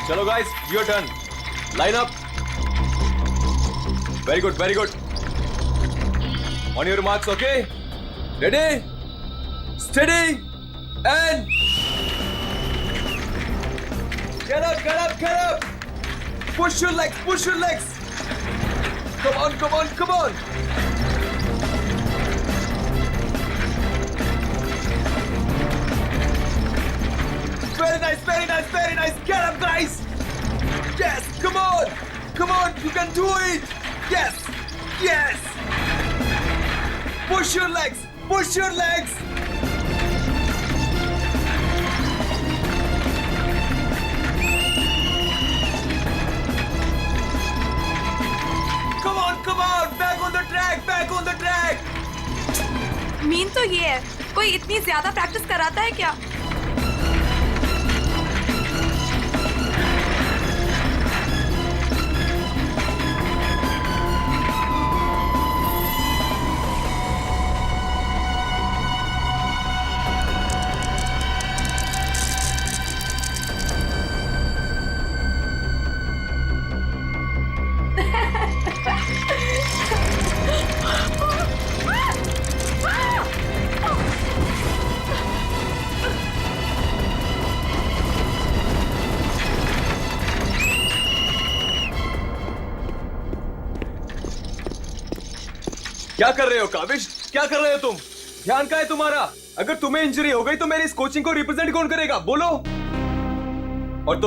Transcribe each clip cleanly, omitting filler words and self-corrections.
चलो guys, your turn. Line up. Very good, very good. On your marks, okay? Ready, steady and get up, get up, get up. Push your legs, push your legs. Come on, come on, come on. Very nice, very nice, very nice. Get up, guys. Yes, come on. Come on, you can do it. Yes, yes. Push your legs, push your legs. Come on, come on. Back on the track, back on the track. Mean तो ये है, कोई इतनी ज्यादा practice कराता है क्या? क्या कर रहे हो काविश? क्या कर रहे हो तुम? ध्यान कहाँ है तुम्हारा? अगर तुम्हें इंजरी हो गई तो मेरी इस कोचिंग को रिप्रेजेंट कौन करेगा? बोलो. और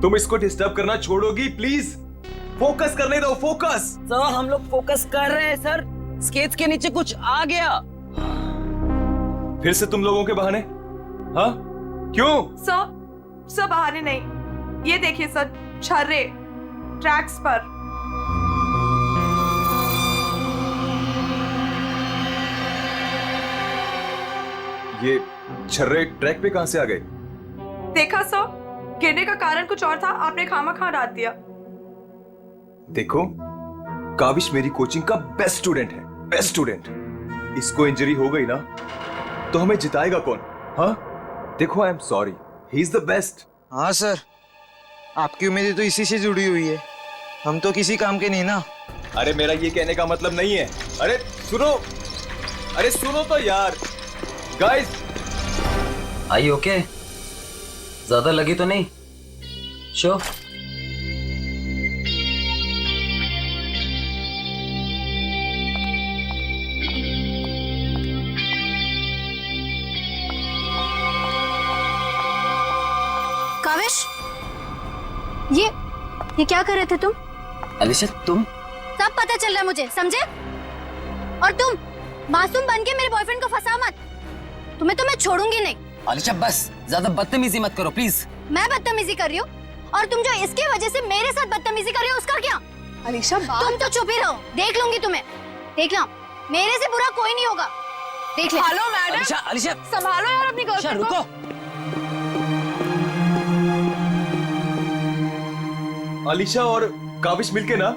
तुम इसको डिस्टर्ब करना छोड़ोगी प्लीज? फोकस करने दो, फोकस. सर हम लोग फोकस कर रहे हैं सर. स्केच के नीचे कुछ आ गया. फिर से तुम लोगों के बहाने? हाँ? क्यों? सर बहाने नहीं. ये देखिए सर, छर्रे ट्रैक्स पर. ये छर्रे ट्रैक पे कहां से आ गए? देखा सर, गिरने का कारण कुछ और था, आपने खामखा डाल दिया. देखो, काविश मेरी कोचिंग का बेस्ट स्टूडेंट है, बेस्ट स्टूडेंट. इसको इंजरी हो गई ना तो हमें जिताएगा कौन? हाँ? देखो, I am sorry, he is the best. हाँ सर, आपकी उम्मीदें तो इसी से जुड़ी हुई है. हम तो किसी काम के नहीं ना. अरे मेरा ये कहने का मतलब नहीं है. अरे सुनो तो यार. गाइस, आई ओके? ज्यादा लगी तो नहीं? शो काविश, ये क्या कर रहे थे तुम? अलीशा तुम? सब पता चल रहा है मुझे, समझे? और तुम मासूम बन के मेरे बॉयफ्रेंड को फंसा मत. तुम्हें तो मैं छोड़ूंगी नहीं. अलीशा बस ज्यादा बदतमीजी मत करो प्लीज. मैं बदतमीजी कर रही हूँ और तुम जो इसके वजह से मेरे साथ बदतमीजी कर रही हो उसका क्या? अलीशा, तुम तो चुप ही रहो. देख लूंगी तुम्हें, देख लो. मेरे से बुरा कोई नहीं होगा. देख ले. हेलो मैडम, अलीशा संभालो यार अपनी गर्लफ्रेंड को. रुको. अलीशा और काविश मिलके ना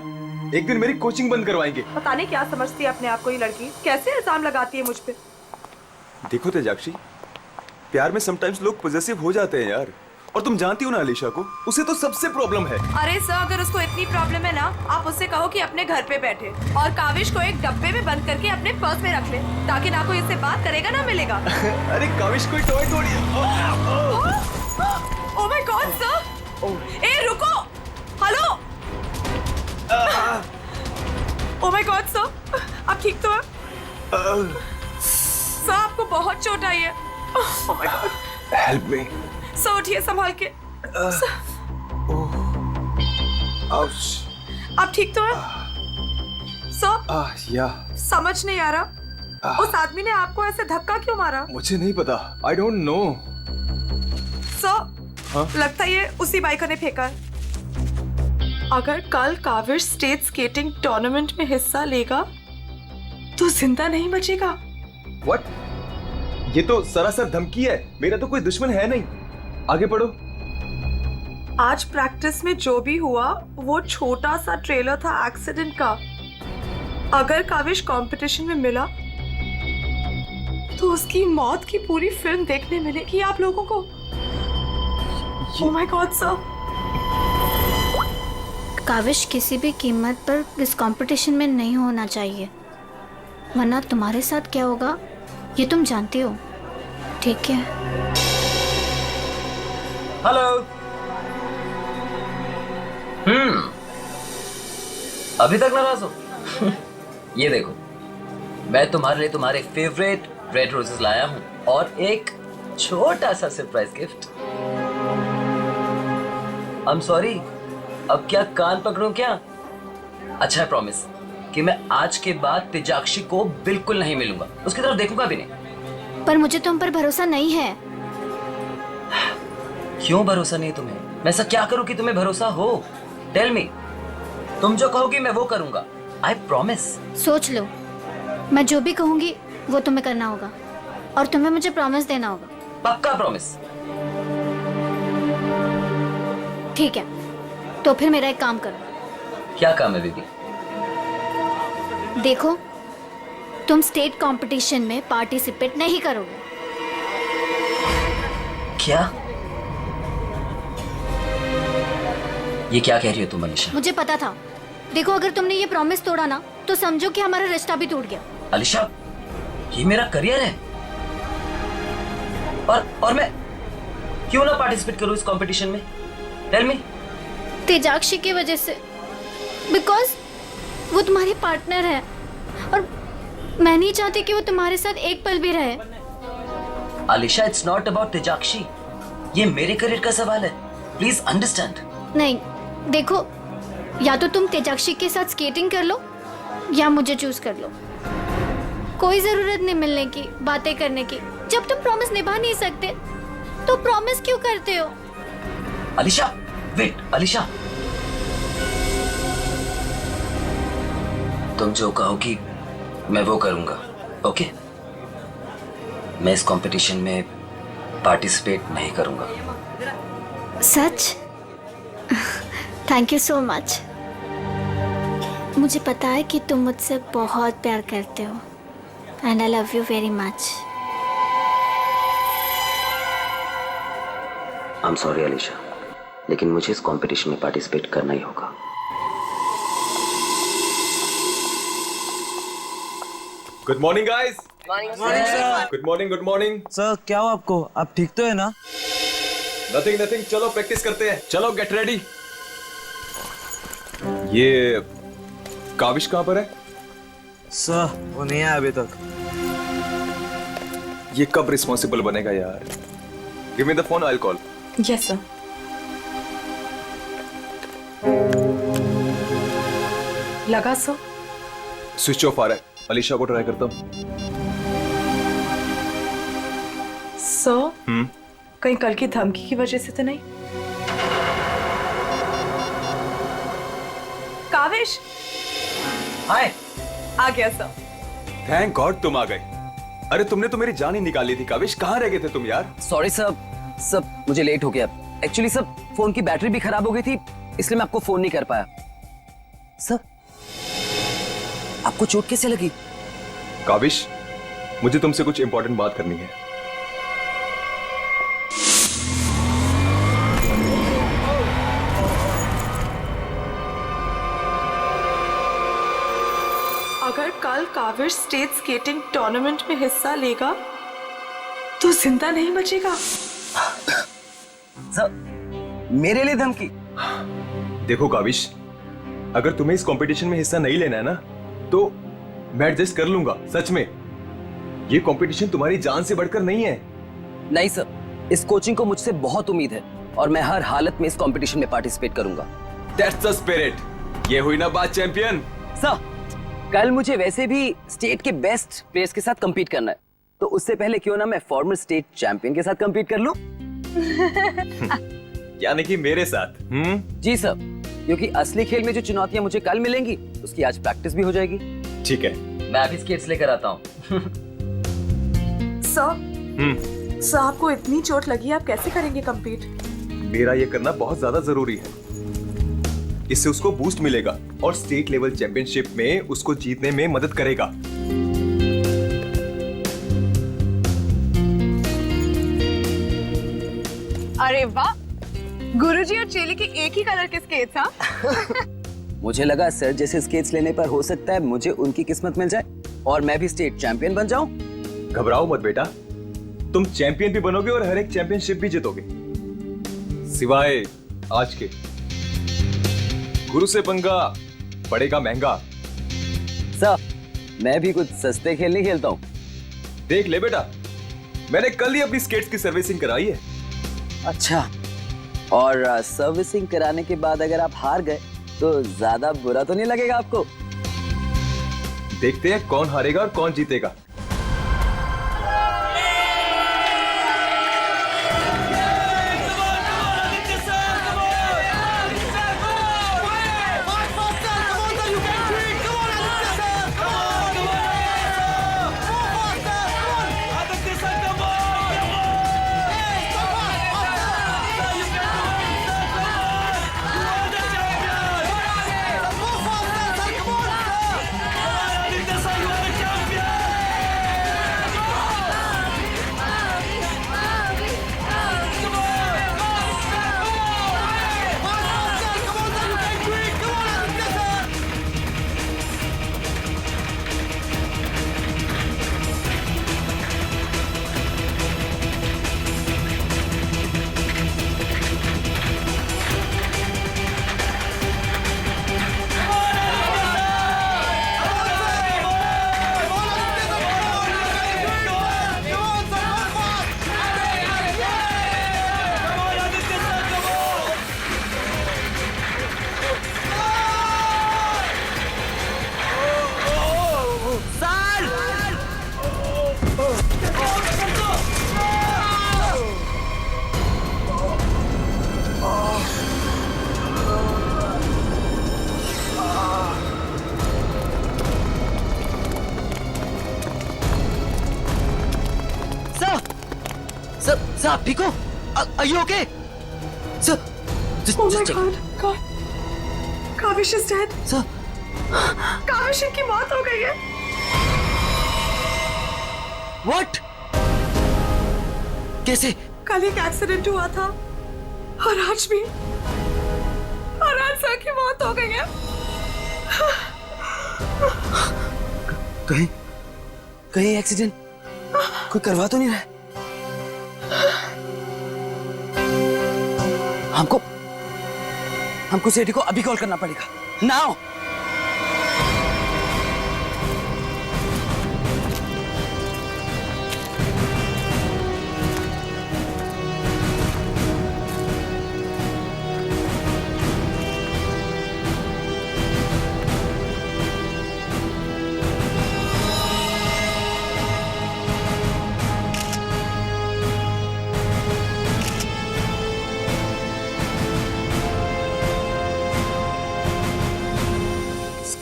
एक दिन मेरी कोचिंग बंद करवाएंगे. पता नहीं क्या समझती है अपने आप को ये लड़की, कैसे इल्जाम लगाती है मुझ पे. देखो तेजाक्षी, प्यार में समटाइम्स लोग पॉजेसिव हो जाते हैं यार. और तुम जानती हो ना अलीशा को, उसे तो सबसे प्रॉब्लम है. अरे सर, अगर उसको इतनी प्रॉब्लम है ना, आप उससे कहो कि अपने घर पे बैठे और काविश को एक डब्बे में बंद करके अपने पर्स में रख ले, ताकि ना कोई इससे बात करेगा ना मिलेगा. अरे काविश कोई टॉय थोड़ी है. Oh my god sir. ए रुको, hello. Oh my god sir, आप ठीक तो हैं? सर आपको बहुत चोट आई है. Oh my God. Help me. Sir उठिए संभाल के. आउच. आप ठीक तो हैं? सर या समझ नहीं आ रहा, उस आदमी ने आपको ऐसे धक्का क्यों मारा? मुझे नहीं पता, आई डोंट नो. सर लगता है ये उसी बाइकर ने फेंका है. अगर कल काविश स्टेट स्केटिंग टूर्नामेंट में हिस्सा लेगा तो जिंदा नहीं बचेगा. व्हाट? ये तो सरासर धमकी है. मेरा तो कोई दुश्मन है नहीं. आगे पढ़ो. आज प्रैक्टिस में जो भी हुआ वो छोटा सा ट्रेलर था एक्सीडेंट का. अगर काविश कंपटीशन में मिला तो उसकी मौत की पूरी फिल्म देखने मिलेगी आप लोगों को. Oh my god sir. Kavish किसी भी कीमत पर इस कंपटीशन में नहीं होना चाहिए, वरना तुम्हारे साथ क्या होगा ये तुम जानती हो, ठीक है? हेलो। अभी तक नाराज हो? ये देखो, मैं तुम्हारे लिए तुम्हारे फेवरेट रेड रोजेस लाया हूँ और एक छोटा सा surprise gift. I am sorry, अब क्या कान पकड़ूं क्या? अच्छा है, प्रॉमिस कि मैं आज के बाद तेजाक्षी को बिल्कुल नहीं मिलूंगा, उसकी तरफ देखूंगा भी नहीं। पर मुझे तुम पर भरोसा नहीं है। क्यों भरोसा नहीं तुम्हें? मैं ऐसा क्या करूं कि तुम्हें भरोसा हो? Tell me. तुम जो कहोगी मैं वो करूंगा, आई प्रॉमिस। सोच लो, मैं जो भी कहूंगी वो तुम्हें करना होगा और तुम्हें मुझे प्रॉमिस देना होगा। पक्का प्रॉमिस? ठीक है, तो फिर मेरा एक काम करो। क्या काम है बेबी? देखो, तुम स्टेट कंपटीशन में पार्टिसिपेट नहीं करोगे। क्या? ये क्या कह रही हो तुम अलीशा? मुझे पता था। देखो, अगर तुमने ये प्रॉमिस तोड़ा ना तो समझो कि हमारा रिश्ता भी टूट गया। अलीशा, ये मेरा करियर है और मैं क्यों ना पार्टिसिपेट करूं इस कंपटीशन में? Tell me. तेजाक्षी की वजह से, बिकॉज वो तुम्हारी पार्टनर है और मैं नहीं चाहती कि वो तुम्हारे साथ एक पल भी रहे। अलीशा, इट्स नॉट अबाउट तेजाक्षी, ये मेरे करियर का सवाल है, प्लीज अंडरस्टैंड। नहीं, देखो, या तो तुम तेजाक्षी के साथ स्केटिंग कर लो या मुझे चूज कर लो। कोई जरूरत नहीं मिलने की, बातें करने की। जब तुम प्रॉमिस निभा नहीं सकते तो प्रॉमिस क्यों करते हो? अलीशा, वेट अलीशा, तुम जो कहोगी मैं वो करूंगा, ओके? मैं इस कंपटीशन में पार्टिसिपेट नहीं करूंगा। सच? Thank you so much. मुझे पता है कि तुम मुझसे बहुत प्यार करते हो and I love you very much. I am sorry Alisha, लेकिन मुझे इस कंपटीशन में पार्टिसिपेट करना ही होगा। Good morning guys. Good morning, good morning. Sir क्या हो आपको? आप ठीक तो है ना? नथिंग नथिंग, चलो प्रैक्टिस करते हैं। चलो गेट रेडी। ये काविश कहां पर है? सर वो नहीं आया अभी तक। ये कब रिस्पॉन्सिबल बनेगा यार? Give me the phone, I will call. Yes sir. लगा सर? स्विच ऑफ आ रहा है। अलीशा को ट्राई करता हूँ। सर, कहीं कल की धमकी की वजह से तो नहीं? काविश हाय। आ गया सर। थैंक गॉड तुम आ गए। अरे तुमने तो मेरी जान ही निकाली थी काविश, कहाँ रह गए थे तुम यार? सॉरी सर, मुझे लेट हो गया। एक्चुअली सर, फोन की बैटरी भी खराब हो गई थी, इसलिए मैं आपको फोन नहीं कर पाया। सर, आपको चोट कैसे लगी? काविश, मुझे तुमसे कुछ इंपॉर्टेंट बात करनी है। अगर कल काविश स्टेट स्केटिंग टूर्नामेंट में हिस्सा लेगा तो जिंदा नहीं बचेगा। सर, मेरे लिए धमकी? देखो काविश, अगर तुम्हें इस कंपटीशन में हिस्सा नहीं लेना है ना तो मैं एडजस्ट कर लूंगा। सच में, ये कंपटीशन तुम्हारी जान से बढ़कर नहीं है। नहीं सर, इस कोचिंग को मुझसे बहुत उम्मीद है और मैं हर हालत में इस कंपटीशन में पार्टिसिपेट करूंगा। That's the spirit. ये हुई ना बात चैंपियन। सर, कल मुझे वैसे भी स्टेट के बेस्ट प्लेयर्स के साथ compete करना है, तो उससे पहले क्यों ना मैं फॉर्मर स्टेट चैंपियन के साथ compete कर लूं? यानी कि मेरे साथ? जी सर, क्योंकि असली खेल में जो चुनौतियां मुझे कल मिलेंगी उसकी आज प्रैक्टिस भी हो जाएगी। ठीक है। मैं अभी स्केट्स लेकर आता हूँ। सर, आपको इतनी चोट लगी, आप कैसे करेंगे कंपीट? मेरा ये करना बहुत ज्यादा जरूरी है। इससे उसको बूस्ट मिलेगा और स्टेट लेवल चैंपियनशिप में उसको जीतने में मदद करेगा। अरे वाह, गुरुजी और चेली के एक ही कलर के स्केट्स, हाँ? मुझे लगा सर जैसे स्केट्स लेने पर हो सकता है मुझे उनकी किस्मत मिल जाए और मैं भी स्टेट चैंपियन बन जाऊं। घबराओ मत बेटा, तुम चैंपियन भी बनोगे और हर एक चैंपियनशिप भी जीतोगे, सिवाय आज के। गुरु से पंगा पड़ेगा महंगा। सर मैं भी कुछ सस्ते खेल नहीं खेलता हूँ। देख ले बेटा, मैंने कल ही अपनी स्केट्स की सर्विसिंग कराई है। अच्छा, और सर्विसिंग कराने के बाद अगर आप हार गए तो ज्यादा बुरा तो नहीं लगेगा आपको? देखते हैं कौन हारेगा और कौन जीतेगा। सर आप ठीक हो? Are you okay? Sir, just Oh my check. God. Kaavish is dead. Sir, Kaavish की मौत हो गई है। what? कैसे? कल एक एक्सीडेंट हुआ था और आज भी, और आज सर की मौत हो गई है। कहीं कहीं एक्सीडेंट कोई करवा तो नहीं रहा है? हमको सेठी को अभी कॉल करना पड़ेगा। नाउ।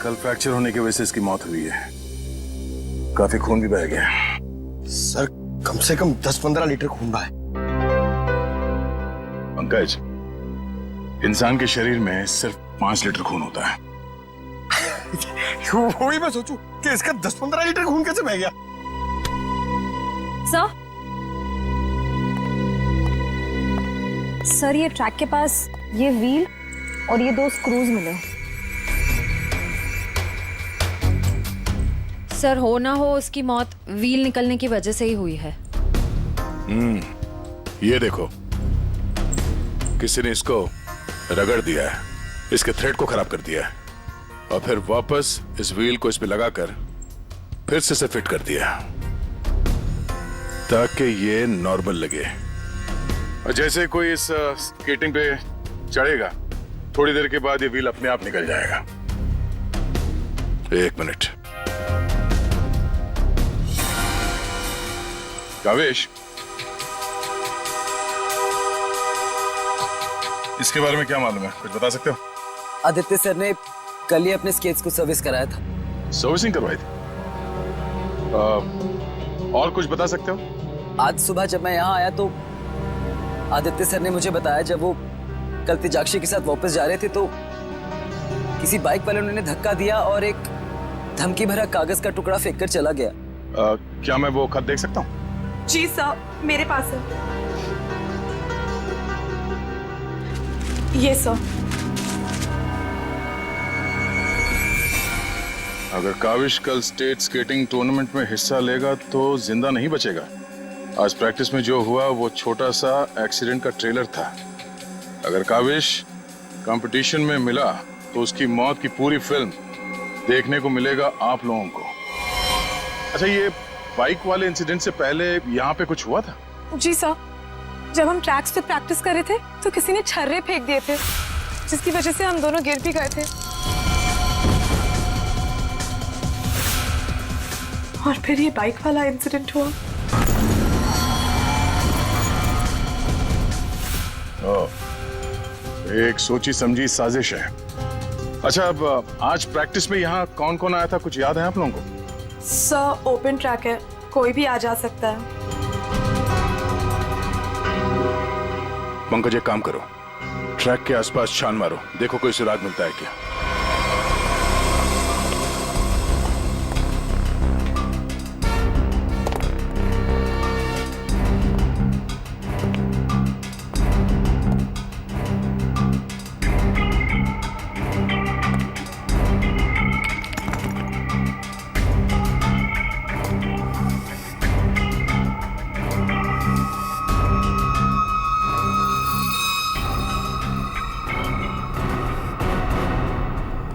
कल फ्रैक्चर होने की वजह से इसकी मौत हुई है। काफी खून भी बह गया। सर कम से कम 10-15 लीटर खून बहा है। पंकज, इंसान के शरीर में सिर्फ 5 लीटर खून होता है। वही मैं सोचूं कि इसका 10-15 लीटर खून कैसे बह गया। सर ये ट्रैक के पास ये व्हील और ये 2 स्क्रूज मिले। सर हो ना हो उसकी मौत व्हील निकलने की वजह से ही हुई है। ये देखो, किसी ने इसको रगड़ दिया है, इसके थ्रेड को खराब कर दिया है और फिर वापस इस व्हील को इस पे लगाकर फिर से इसे फिट कर दिया ताकि ये नॉर्मल लगे। और जैसे कोई इस स्केटिंग पे चढ़ेगा, थोड़ी देर के बाद ये व्हील अपने आप निकल जाएगा। 1 मिनट। कावेश, इसके बारे में क्या मालूम है? कुछ बता सकते हो? आदित्य सर ने कल ही अपने स्केट्स को सर्विस कराया था। सर्विसिंग करवाई थी? और कुछ बता सकते हो? आज सुबह जब मैं यहाँ आया तो आदित्य सर ने मुझे बताया जब वो कल तेजाक्षी के साथ वापस जा रहे थे तो किसी बाइक वाले ने धक्का दिया और एक धमकी भरा कागज का टुकड़ा फेंक कर चला गया। क्या मैं वो खत देख सकता हूँ? जी सर, मेरे पास है। ये सर। अगर काविश कल स्टेट स्केटिंग टूर्नामेंट में हिस्सा लेगा तो जिंदा नहीं बचेगा। आज प्रैक्टिस में जो हुआ वो छोटा सा एक्सीडेंट का ट्रेलर था। अगर काविश कंपटीशन में मिला तो उसकी मौत की पूरी फिल्म देखने को मिलेगा आप लोगों को। अच्छा, ये बाइक वाले इंसिडेंट से पहले यहाँ पे कुछ हुआ था? जी सर, जब हम ट्रैक्स पे प्रैक्टिस कर रहे थे तो किसी ने छर्रे फेंक दिए थे, जिसकी वजह से हम दोनों गिर भी गए थे। और फिर ये बाइक वाला इंसिडेंट हुआ। एक सोची समझी साजिश है। अच्छा, अब आज प्रैक्टिस में यहाँ कौन कौन आया था, कुछ याद है आप लोगों को? सर ओपन ट्रैक है, कोई भी आ जा सकता है। पंकज, एक काम करो, ट्रैक के आसपास छान मारो, देखो कोई सुराग मिलता है क्या।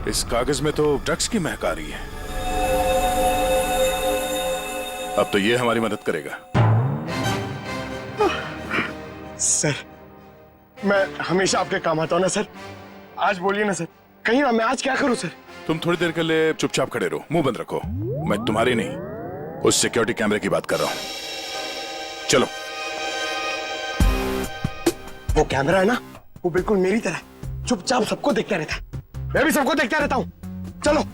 इस कागज में तो ड्रग्स की महक आ रही है। अब तो ये हमारी मदद करेगा। सर, मैं हमेशा आपके काम आता हूं ना सर। आज बोलिए ना सर, कहीं ना मैं आज क्या करूं सर? तुम थोड़ी देर के लिए चुपचाप खड़े रहो, मुंह बंद रखो। मैं तुम्हारी नहीं, उस सिक्योरिटी कैमरे की बात कर रहा हूं। चलो। वो कैमरा है ना, वो बिल्कुल मेरी तरह चुपचाप सबको देखता रहता है। मैं भी सबको देखता रहता हूं। चलो।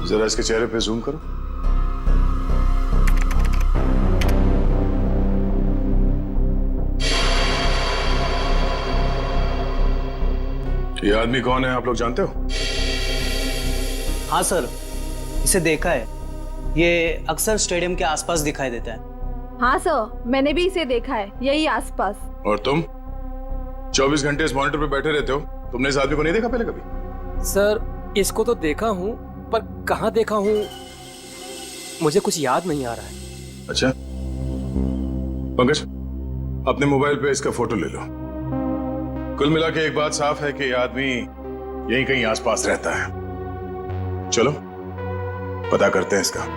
जरा इसके चेहरे पे जूम करो। ये आदमी कौन है, आप लोग जानते हो? हाँ सर, इसे देखा है। ये अक्सर स्टेडियम के आसपास दिखाई देता है। हाँ सर, मैंने भी इसे देखा है, यही आसपास। और तुम 24 घंटे इस मॉनिटर पे बैठे रहते हो, तुमने इस आदमी को नहीं देखा पहले कभी? सर, इसको तो देखा हूँ, पर कहाँ देखा हूँ मुझे कुछ याद नहीं आ रहा है। अच्छा, पंकज, अपने मोबाइल पे इसका फोटो ले लो। कुल मिला के एक बात साफ है कि ये आदमी यहीं कहीं आसपास रहता है। चलो पता करते हैं इसका।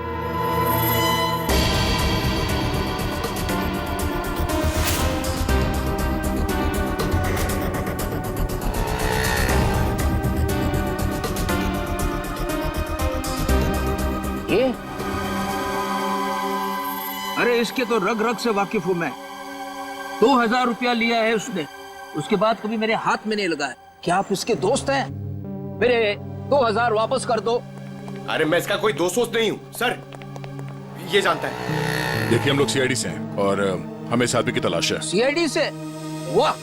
अरे इसके तो रग रग से वाकिफ हूं मैं। 2000 रुपया लिया है उसने, उसके बाद कभी मेरे हाथ में नहीं लगा है। क्या आप इसके दोस्त हैं? मेरे 2000 वापस कर दो। अरे मैं इसका कोई दोस्त नहीं हूँ सर, ये जानता है। देखिए, हम लोग सीआईडी से हैं और हमें इस आदमी की तलाश है। सीआईडी से? वाह,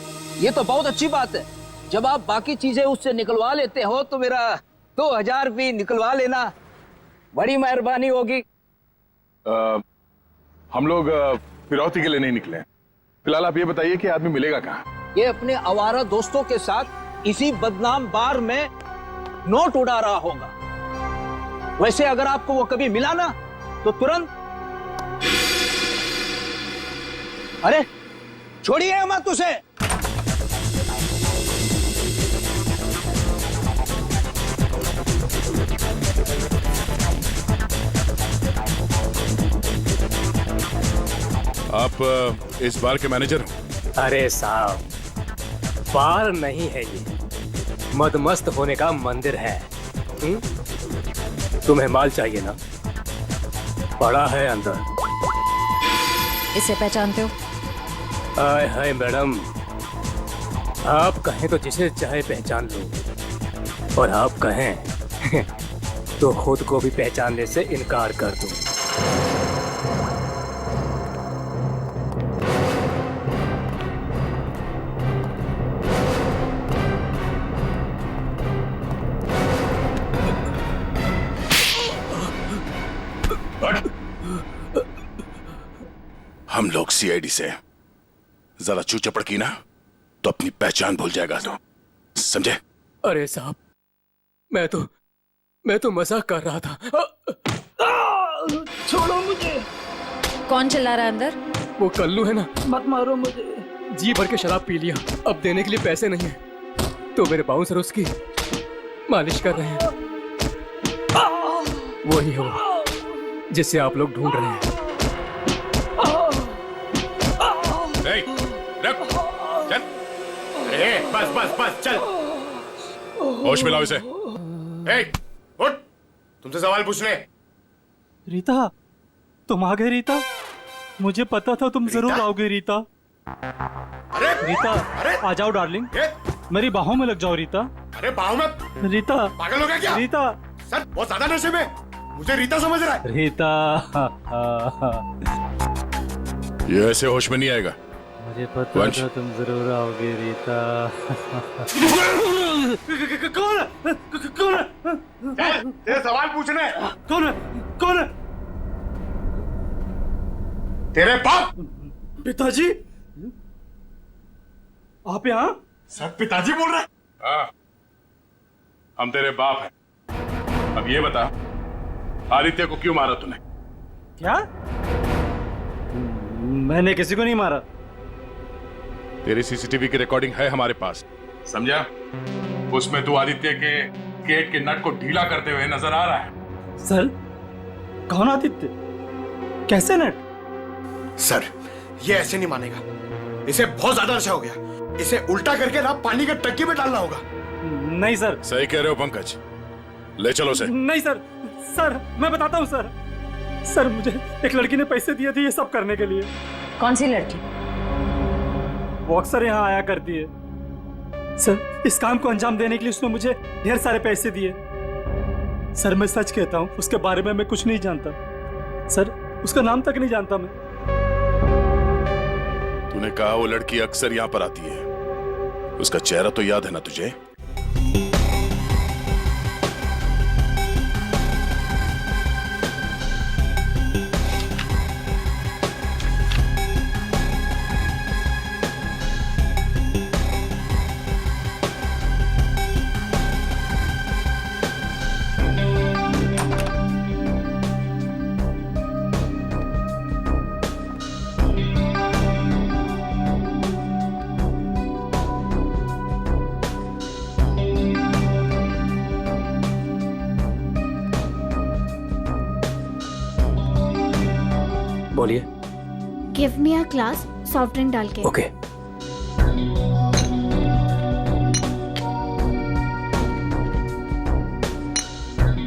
ये तो बहुत अच्छी बात है। जब आप बाकी चीजें उससे निकलवा लेते हो तो मेरा 2000 भी निकलवा लेना, बड़ी मेहरबानी होगी। हम लोग फिरौती के लिए नहीं निकले। फिलहाल आप ये बताइए कि आदमी मिलेगा कहाँ? ये अपने आवारा दोस्तों के साथ इसी बदनाम बार में नोट उड़ा रहा होगा। वैसे अगर आपको वो कभी मिला ना तो तुरंत, अरे छोड़िए मत उसे। आप इस बार के मैनेजर हो? अरे साहब, बार नहीं है ये, मदमस्त होने का मंदिर है। तुम्हें माल चाहिए ना, पड़ा है अंदर। इसे पहचानते हो? हाय हाय मैडम, आप कहें तो जिसे चाहे पहचान लो, और आप कहें तो खुद को भी पहचानने से इनकार कर दूं। हम लोग सीआईडी से जरा चू चपड़ की ना तो अपनी पहचान भूल जाएगा तो, समझे? अरे साहब, मैं तो मजाक कर रहा था। छोड़ो मुझे। कौन चिल्ला रहा है अंदर? वो कल्लू है ना, मत मारो मुझे। जी भर के शराब पी लिया, अब देने के लिए पैसे नहीं है, तो मेरे बाउंसर उसकी मालिश कर रहे हैं। वही है वो जिसे आप लोग ढूंढ रहे हैं। चल, बस चल, होश में लाओ इसे। उठ, तुमसे सवाल पूछने। रीता, तुम आ गए रीता? मुझे पता था तुम जरूर आओगे रीता। अरे रीता, आ जाओ डार्लिंग, मेरी बाहों में लग जाओ रीता। अरे बाहों में? रीता, पागल हो गया क्या? रीता सर, बहुत ज्यादा नशे में, मुझे रीता समझ रहा है। रीता, ये ऐसे होश में नहीं आएगा। मुझे पता था तुम जरूर आओगे रीता। कौन है? तेरे सवाल पूछने। कौन है? तेरे बाप। पिताजी, आप यहाँ? सर, पिताजी बोल रहे? हाँ, हम तेरे बाप हैं। अब ये बता, आदित्य को क्यों मारा तूने? क्या? मैंने किसी को नहीं मारा। तेरी सीसीटीवी की रिकॉर्डिंग है हमारे पास, समझा? उसमें तू आदित्य के गेट के नट को ढीला करते हुए नजर आ रहा है। सर, कौन आदित्य? कैसे नट? सर, ये ऐसे नहीं मानेगा, इसे बहुत ज्यादा नशा हो गया, इसे उल्टा करके ना पानी के टंकी में डालना होगा। नहीं सर। सही कह रहे हो पंकज, ले चलो उसे। नहीं सर, सर मैं बताता हूँ सर। सर, मुझे एक लड़की ने पैसे दिए थे ये सब करने के लिए। कौन सी लड़की? वो अक्सर यहाँ आया करती है सर। इस काम को अंजाम देने के लिए उसने मुझे ढेर सारे पैसे दिए। सर, मैं सच कहता हूँ, उसके बारे में मैं कुछ नहीं जानता सर, उसका नाम तक नहीं जानता मैं। तूने कहा वो लड़की अक्सर यहाँ पर आती है, उसका चेहरा तो याद है ना तुझे? बोलिए। Give me a glass soft drink डाल के। ओके।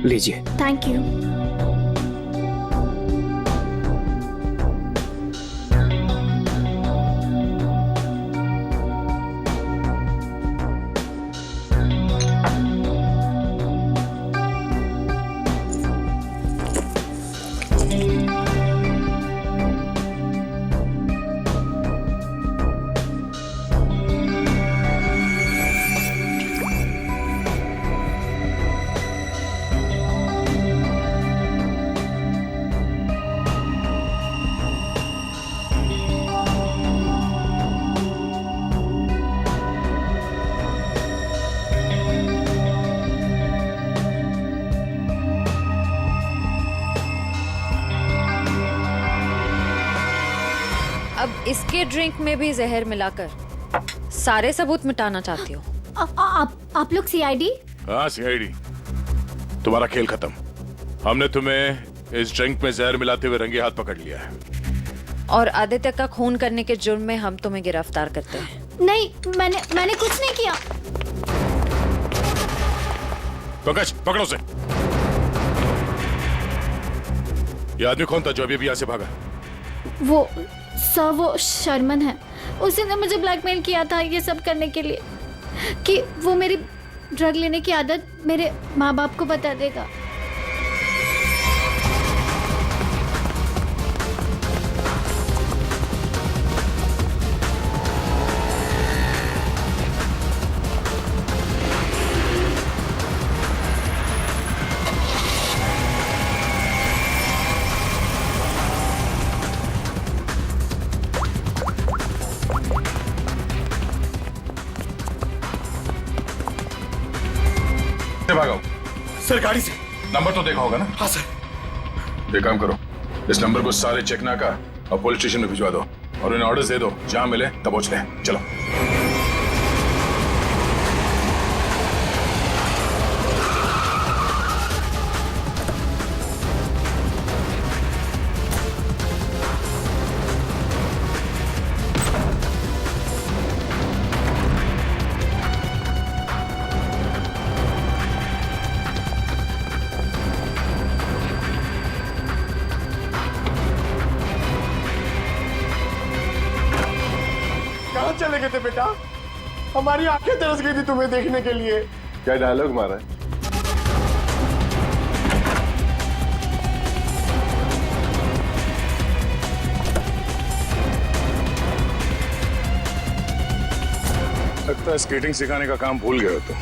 लीजिए। Thank you. अब इसके ड्रिंक में भी जहर मिलाकर सारे सबूत मिटाना चाहती हो? आप लोग सीआईडी? हाँ, सीआईडी। तुम्हारा खेल खत्म। हमने तुम्हें इस ड्रिंक में जहर मिलाते हुए रंगे हाथ पकड़ लिया है, और आदित्य का खून करने के जुर्म में हम तुम्हें गिरफ्तार करते हैं। नहीं, मैंने कुछ नहीं किया। पंकज, पकड़ो उसे। ये आदमी कौन था जो अभी यहाँ से भागा? वो शर्मन है, उसी ने मुझे ब्लैकमेल किया था ये सब करने के लिए। कि वो मेरी ड्रग लेने की आदत मेरे माँ बाप को बता देगा। भागो सर गाड़ी से। नंबर तो देखा होगा ना? हाँ सर। एक काम करो, इस नंबर को सारे चेकना का और पुलिस स्टेशन में भिजवा दो और उन्हें ऑर्डर्स दे दो, जहां मिले तब पहुंच ले। चलो। कहाँ चले गए थे बेटा? हमारी आंखें तरस गई थी तुम्हें देखने के लिए। क्या डायलॉग मारा है? लगता है स्केटिंग सिखाने का काम भूल गए हो तुम,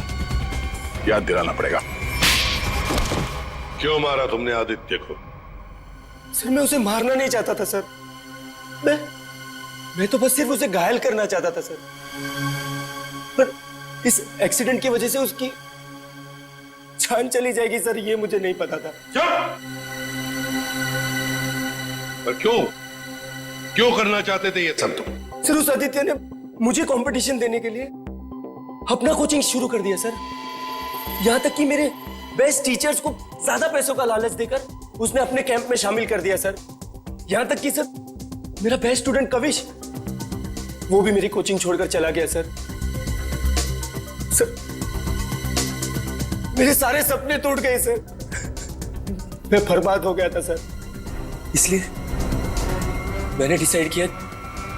याद दिलाना पड़ेगा। क्यों मारा तुमने आदित्य को? सर मैं उसे मारना नहीं चाहता था सर, मैं तो बस सिर्फ उसे घायल करना चाहता था सर, पर इस एक्सीडेंट की वजह से उसकी जान चली जाएगी सर, ये मुझे नहीं पता था। पर क्यों करना चाहते थे ये सब तुम? सर उस आदित्य ने मुझे कंपटीशन देने के लिए अपना कोचिंग शुरू कर दिया सर, यहां तक कि मेरे बेस्ट टीचर्स को ज्यादा पैसों का लालच देकर उसने अपने कैंप में शामिल कर दिया सर, यहां तक कि सर मेरा बेस्ट स्टूडेंट कविश, वो भी मेरी कोचिंग छोड़कर चला गया सर। सर मेरे सारे सपने टूट गए सर, मैं बर्बाद हो गया था सर, इसलिए मैंने डिसाइड किया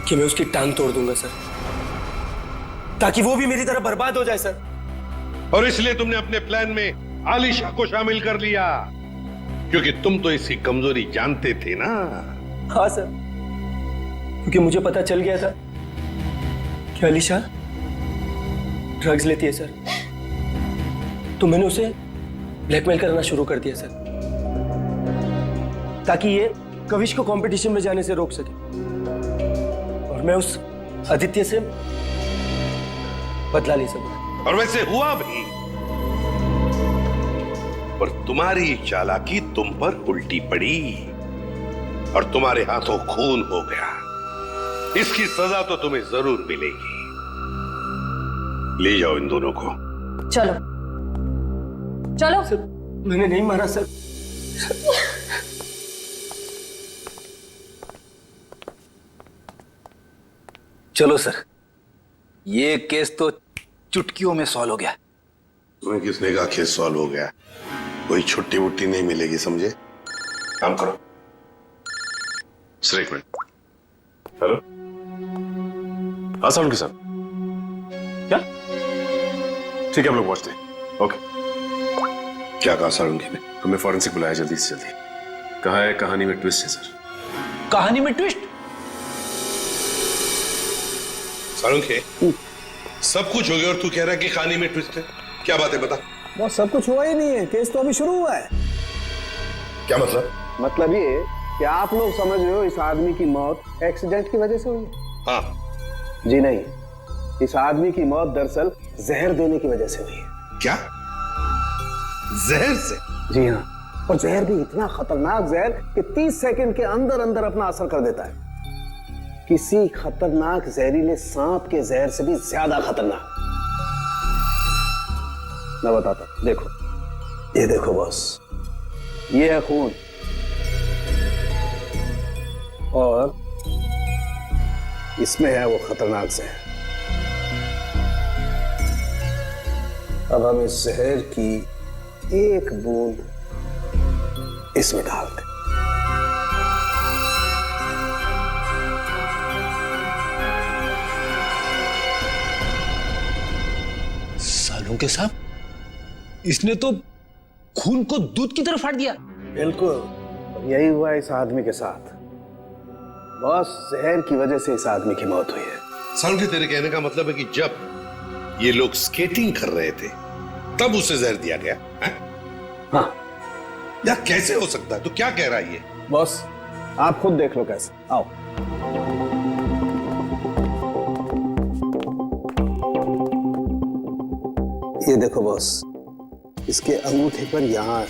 कि मैं उसकी टांग तोड़ दूंगा सर, ताकि वो भी मेरी तरह बर्बाद हो जाए सर। और इसलिए तुमने अपने प्लान में आलिशा को शामिल कर लिया, क्योंकि तुम तो इसकी कमजोरी जानते थे ना। हाँ सर, क्योंकि मुझे पता चल गया था कि आलिशा ड्रग्स लेती है सर, तो मैंने उसे ब्लैकमेल करना शुरू कर दिया सर, ताकि ये कविश को कंपटीशन में जाने से रोक सके और मैं उस आदित्य से बदला ले सकूं। और वैसे हुआ भी, पर तुम्हारी चालाकी तुम पर उल्टी पड़ी और तुम्हारे हाथों खून हो गया। इसकी सजा तो तुम्हें जरूर मिलेगी। ले जाओ इन दोनों को। चलो चलो। सर मैंने नहीं मारा सर। चलो सर, ये केस तो चुटकियों में सॉल्व हो गया। तुम्हें किसने कहा केस सॉल्व हो गया? कोई छुट्टी वुट्टी नहीं मिलेगी, समझे? काम करो। सर एक मिनट। हेलो, हाँ साउंड के साथ क्या? ठीक है, हम लोग पहुंचते हैं। ओके। क्या कहा सारंगी ने? हमें फॉरेंसिक बुलाया जल्दी से जल्दी। कहा है कहानी में ट्विस्ट है सर। कहानी में ट्विस्ट? सारंगी, सब कुछ हो गया और तू कह रहा है कि कहानी में ट्विस्ट है? क्या बात है, बता। वो सब कुछ हुआ ही नहीं है, केस तो अभी शुरू हुआ है। क्या मतलब? मतलब ये कि आप लोग समझ रहे हो इस आदमी की मौत एक्सीडेंट की वजह से हुई है। हाँ। जी नहीं, इस आदमी की मौत दरअसल जहर देने की वजह से हुई है। क्या? जहर से? जी हाँ, और जहर भी इतना खतरनाक जहर कि 30 सेकंड के अंदर अंदर अपना असर कर देता है। किसी खतरनाक जहरीले सांप के जहर से भी ज्यादा खतरनाक। मैं बताता हूं, देखो, ये देखो बॉस, ये है खून और इसमें है वो खतरनाक जहर। अब हम इस जहर की एक बूंद इसमें डालते। सालुंके साहब, इसने तो खून को दूध की तरह फाड़ दिया। बिल्कुल यही हुआ इस आदमी के साथ। बॉस, जहर की वजह से इस आदमी की मौत हुई है। सालुंके, तेरे कहने का मतलब है कि जब ये लोग स्केटिंग कर रहे थे तब उसे जहर दिया गया है? हाँ। यार कैसे हो सकता है? तू क्या कह रहा है ये? बॉस आप खुद देख लो कैसे। आओ। ये देखो बॉस, इसके अंगूठे पर यहाँ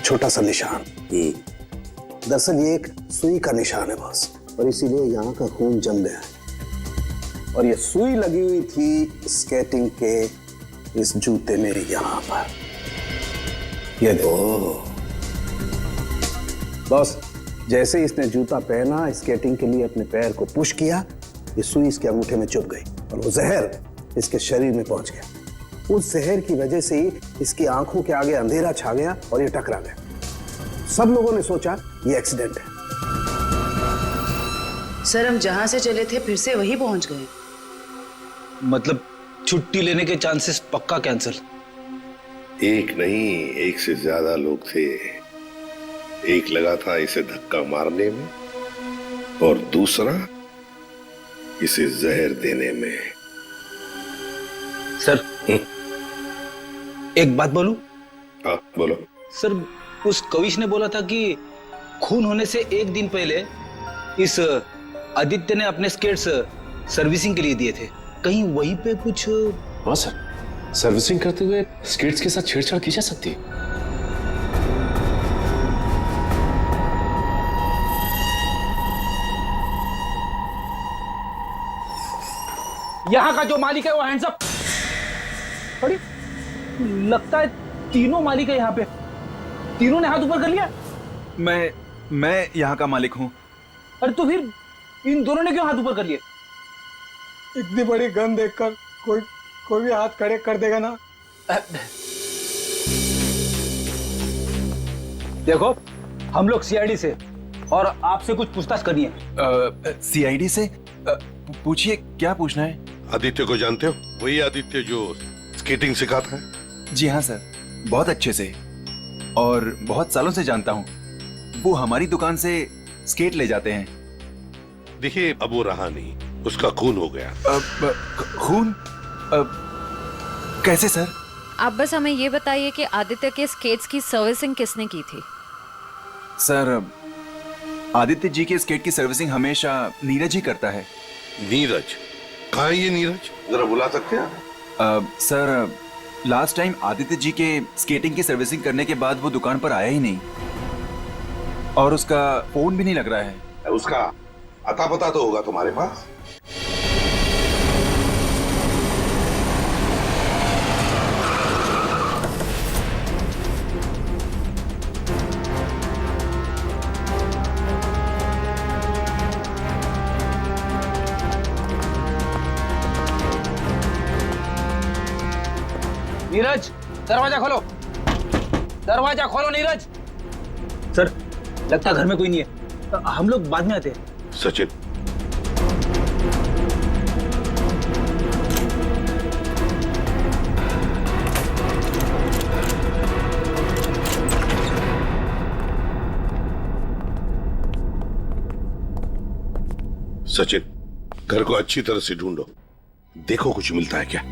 छोटा सा निशान। दरअसल ये एक सुई का निशान है बॉस, और इसीलिए यहाँ का खून जम गया है। और ये सुई लगी हुई थी स्केटिंग के इस जूते में यहाँ पर। ये देखो बॉस, जैसे इसने जूता पहना, स्केटिंग के लिए अपने पैर को पुश किया, ये सुई इसके अंगूठे में चुभ गई और वो जहर इसके शरीर में पहुंच गया। उस जहर की वजह से ही इसकी आंखों के आगे अंधेरा छा गया और ये टकरा गया। सब लोगों ने सोचा ये एक्सीडेंट है। सर, हम जहां से चले थे फिर से वही पहुंच गए। मतलब छुट्टी लेने के चांसेस पक्का कैंसिल। एक नहीं, एक से ज्यादा लोग थे। एक लगा था इसे धक्का मारने में और दूसरा इसे जहर देने में। सर एक बात बोलूं? हाँ बोलो। सर, उस कविश ने बोला था कि खून होने से एक दिन पहले इस आदित्य ने अपने स्केट्स सर्विसिंग के लिए दिए थे। कहीं वहीं पे कुछ? हाँ सर, सर्विसिंग करते हुए स्केट्स के साथ छेड़छाड़ की जा सकती है। यहाँ का जो मालिक है वो हैंड्स अप। अरे लगता है तीनों मालिक है यहाँ पे। तीनों ने हाथ ऊपर कर लिया। मैं यहाँ का मालिक हूँ। अरे तो फिर इन दोनों ने क्यों हाथ ऊपर कर लिए? इतनी बड़ी गन देखकर कोई भी हाथ खड़े कर देगा ना। देखो, हम लोग सीआईडी से और आपसे कुछ पूछताछ करनी है। सीआईडी से? पूछिए, क्या पूछना है? आदित्य को जानते हो? वही आदित्य जो स्केटिंग सिखाता है। जी हाँ सर, बहुत अच्छे से और बहुत सालों से जानता हूँ। वो हमारी दुकान से स्केट ले जाते हैं। देखिए, अब वो रहा नहीं, उसका खून हो गया। खून? कैसे सर? आप बस हमें ये बताइए कि आदित्य के स्केट्स की सर्विसिंग किसने की थी? सर, आदित्य जी के स्केट की सर्विसिंग हमेशा नीरज ही करता है। नीरज? कहाँ है ये नीरज? जरा बुला सकते हैं? Sir, last time Aditya ji के स्केटिंग की सर्विसिंग करने के बाद वो दुकान पर आया ही नहीं और उसका फोन भी नहीं लग रहा है। उसका अता पता तो होगा तुम्हारे पास? नीरज, दरवाजा खोलो। दरवाजा खोलो नीरज। सर, लगता घर में कोई नहीं है। हम लोग बाद में आते हैं। सचिन, सचिन, घर को अच्छी तरह से ढूंढो, देखो कुछ मिलता है क्या।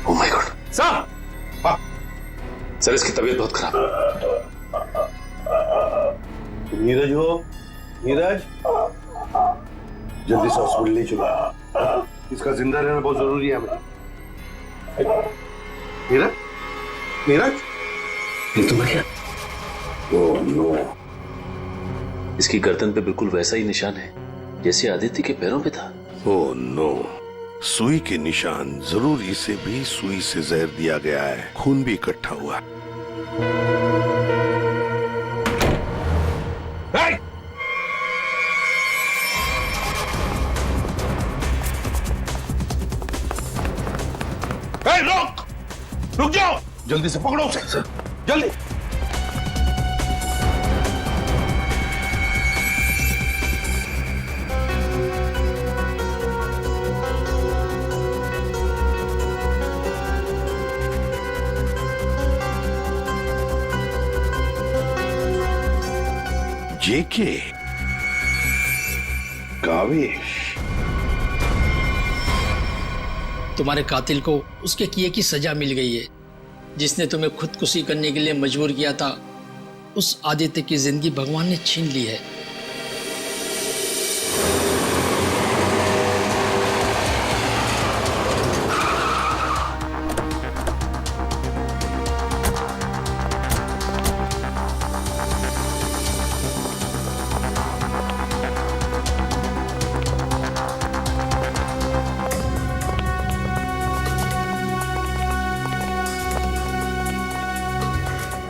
ओह माय गॉड साहब! सर, इसकी तबीयत बहुत खराब है। नीरज हो? नीरज, जल्दी से हॉस्पिटल ले चलो। इसका जिंदा रहना बहुत जरूरी है हमें। नीरज, नीरज, ये तो मर गया। Oh no. इसकी गर्दन पे बिल्कुल वैसा ही निशान है जैसे आदित्य के पैरों पे था। ओह नो, सुई के निशान। जरूर इसे भी सुई से जहर दिया गया है, खून भी इकट्ठा हुआ। रोक, रुक जाओ, जल्दी से पकड़ो उसे, जल्दी। जेके, कावेश, तुम्हारे कातिल को उसके किए की सजा मिल गई है। जिसने तुम्हें खुदकुशी करने के लिए मजबूर किया था, उस आदित्य की जिंदगी भगवान ने छीन ली है।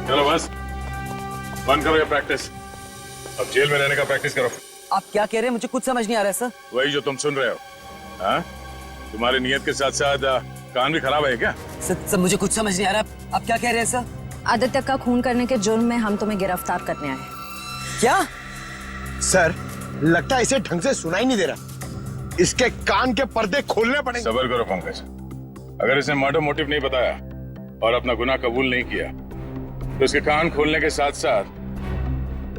चलो बस बंद करो ये प्रैक्टिस, अब जेल में रहने का प्रैक्टिस करो। आप क्या कह रहे हैं? मुझे कुछ समझ नहीं आ रहा है सर। वही जो तुम सुन रहे हो। हाँ, तुम्हारी नियत के साथ साथ कान भी खराब है क्या? सर मुझे कुछ समझ नहीं आ रहा, आप क्या कह रहे हैं सर? आदित्य का खून करने के जुर्म में हम तुम्हें गिरफ्तार करने आए हैं। क्या? सर लगता है इसे ढंग से सुनाई नहीं दे रहा, इसके कान के पर्दे खोलने पड़ेंगे। सबर करो पंकज, अगर इसने मर्डर मोटिव नहीं बताया और अपना गुनाह कबूल नहीं किया तो इसके कान खोलने के साथ साथ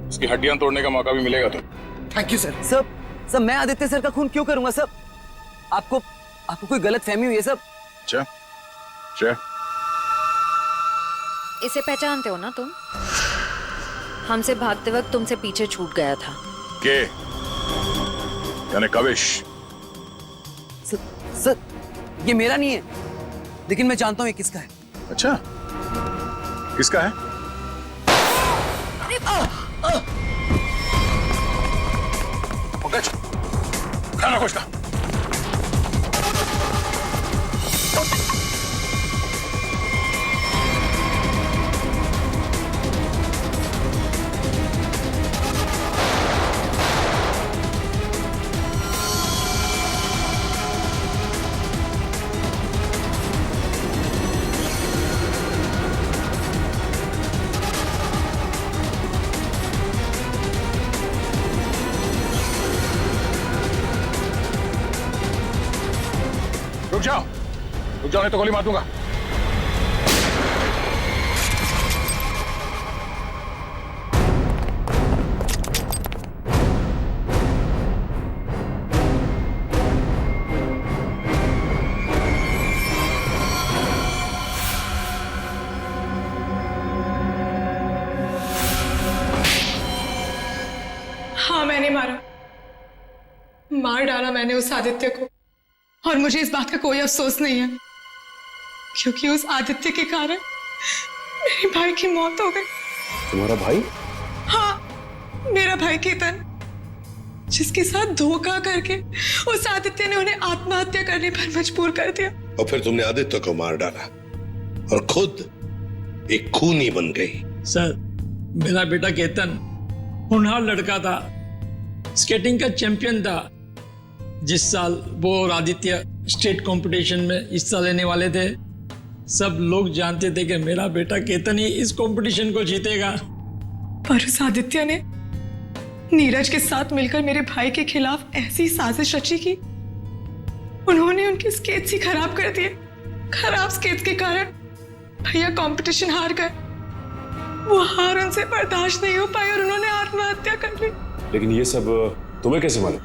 उसकी हड्डियां तोड़ने का मौका भी मिलेगा। तो थैंक यू सर। सर मैं आदित्य सर का खून क्यों करूंगा सर? आपको कोई गलत फहमी हुई है सर? अच्छा, इसे पहचानते हो ना तुम? हमसे भागते वक्त तुमसे पीछे छूट गया था। के यानी कविश? सर ये मेरा नहीं है, लेकिन मैं जानता हूँ ये किसका है। अच्छा, किसका है? पंकज, खाना कुछ का। रुक जाओ नहीं तो गोली मार दूंगा। हाँ मैंने मार डाला मैंने उस आदित्य को, और मुझे इस बात का कोई अफसोस नहीं है, क्योंकि उस आदित्य के कारण मेरे भाई की मौत हो गई। तुम्हारा भाई? हाँ, मेरा भाई केतन, जिसके साथ धोखा करके उस आदित्य ने उन्हें आत्महत्या करने पर मजबूर कर दिया। और फिर तुमने आदित्य को मार डाला और खुद एक खूनी बन गई। सर, मेरा बेटा केतन होनहार लड़का था, स्केटिंग का चैंपियन था। जिस साल वो और आदित्य स्टेट कंपटीशन में हिस्सा लेने वाले थे, सब लोग जानते थे कि मेरा बेटा केतन ही इस कंपटीशन को जीतेगा। पर उस आदित्य ने नीरज के साथ मिलकर मेरे भाई के खिलाफ ऐसी साजिश रची कि उन्होंने उनके स्केट्स ही खराब कर दिए। खराब स्केट्स के कारण भैया कंपटीशन हार गए। वो हार उनसे बर्दाश्त नहीं हो पाई और उन्होंने आत्महत्या कर ली। लेकिन ये सब तुम्हें कैसे मालूम?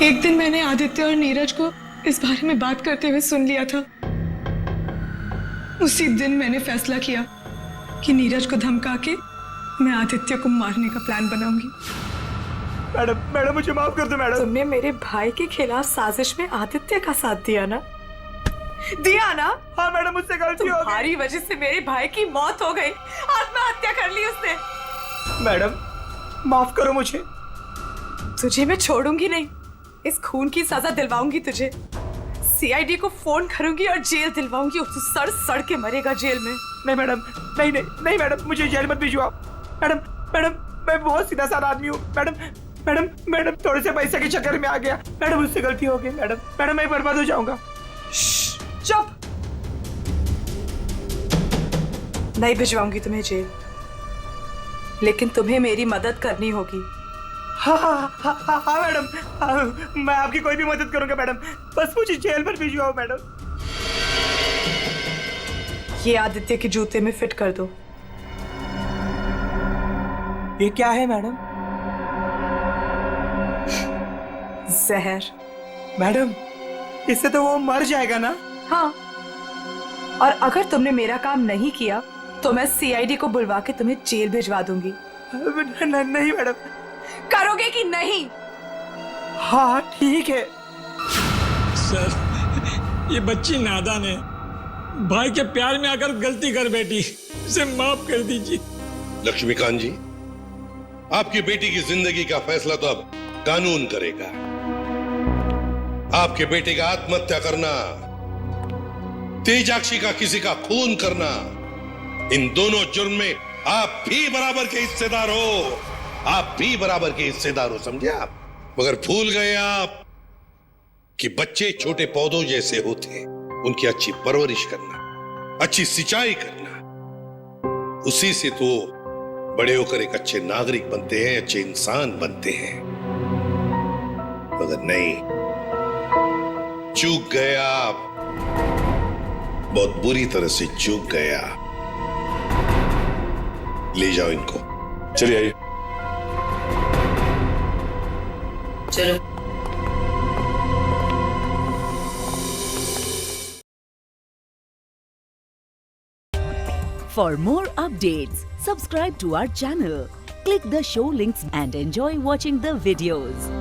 एक दिन मैंने आदित्य और नीरज को इस बारे में बात करते हुए सुन लिया था। उसी दिन मैंने फैसला किया कि नीरज को धमका के मैं आदित्य को मारने का प्लान बनाऊंगी। मैडम मुझे माफ कर दो मैडम। तुमने मेरे भाई के खिलाफ साजिश में आदित्य का साथ दिया ना? हाँ मैडम, मुझसे गलती हो गई। तुम्हारी वजह से मेरे भाई की मौत हो गई, आत्महत्या कर ली उसने। मैडम माफ करो मुझे। तुझे मैं छोड़ूंगी नहीं, इस खून की सजा दिलवाऊंगी तुझे। सीआईडी को फोन करूंगी और जेल दिलवाऊंगी और तू सड़ सड़ के मरेगा जेल में। नहीं मैडम, नहीं मैडम, मुझे जेल मत भेजो आप। मैडम मैं बहुत सीधा साधा आदमी हूँ मैडम। मैडम मैडम थोड़े से पैसे के चक्कर में आ गया मैडम, मुझसे गलती हो गई मैडम। मैडम मैं बर्बाद हो जाऊंगा। चुप। नहीं भिजवाऊंगी तुम्हें जेल, लेकिन तुम्हें मेरी मदद करनी होगी। हाँ मैडम, मैं आपकी कोई भी मदद करूंगा मैडम, बस मुझे जेल पर भिजवाओ मैडम। ये आदित्य के जूते में फिट कर दो। ये क्या है मैडम? जहर। मैडम इससे तो वो मर जाएगा ना? हाँ, और अगर तुमने मेरा काम नहीं किया तो मैं सीआईडी को बुलवा के तुम्हें जेल भिजवा दूंगी। नहीं मैडम। करोगे कि नहीं? हाँ ठीक है। सर ये बच्ची नादान है, भाई के प्यार में आकर गलती कर बैठी, इसे माफ कर दीजिए। लक्ष्मीकांत जी, आपकी बेटी की जिंदगी का फैसला तो अब कानून करेगा। आपके बेटे का आत्महत्या करना, तेजाक्षी का किसी का खून करना, इन दोनों जुर्म में आप भी बराबर के हिस्सेदार हो। आप भी बराबर के हिस्सेदार हो, समझे आप? मगर भूल गए आप कि बच्चे छोटे पौधों जैसे होते, उनकी अच्छी परवरिश करना, अच्छी सिंचाई करना, उसी से तो बड़े होकर एक अच्छे नागरिक बनते हैं, अच्छे इंसान बनते हैं। मगर नहीं, चूक गए आप, बहुत बुरी तरह से चूक गया। ले जाओ इनको। चलिए आइए। चलो। For more updates, subscribe to our channel, click the show links and enjoy watching the videos.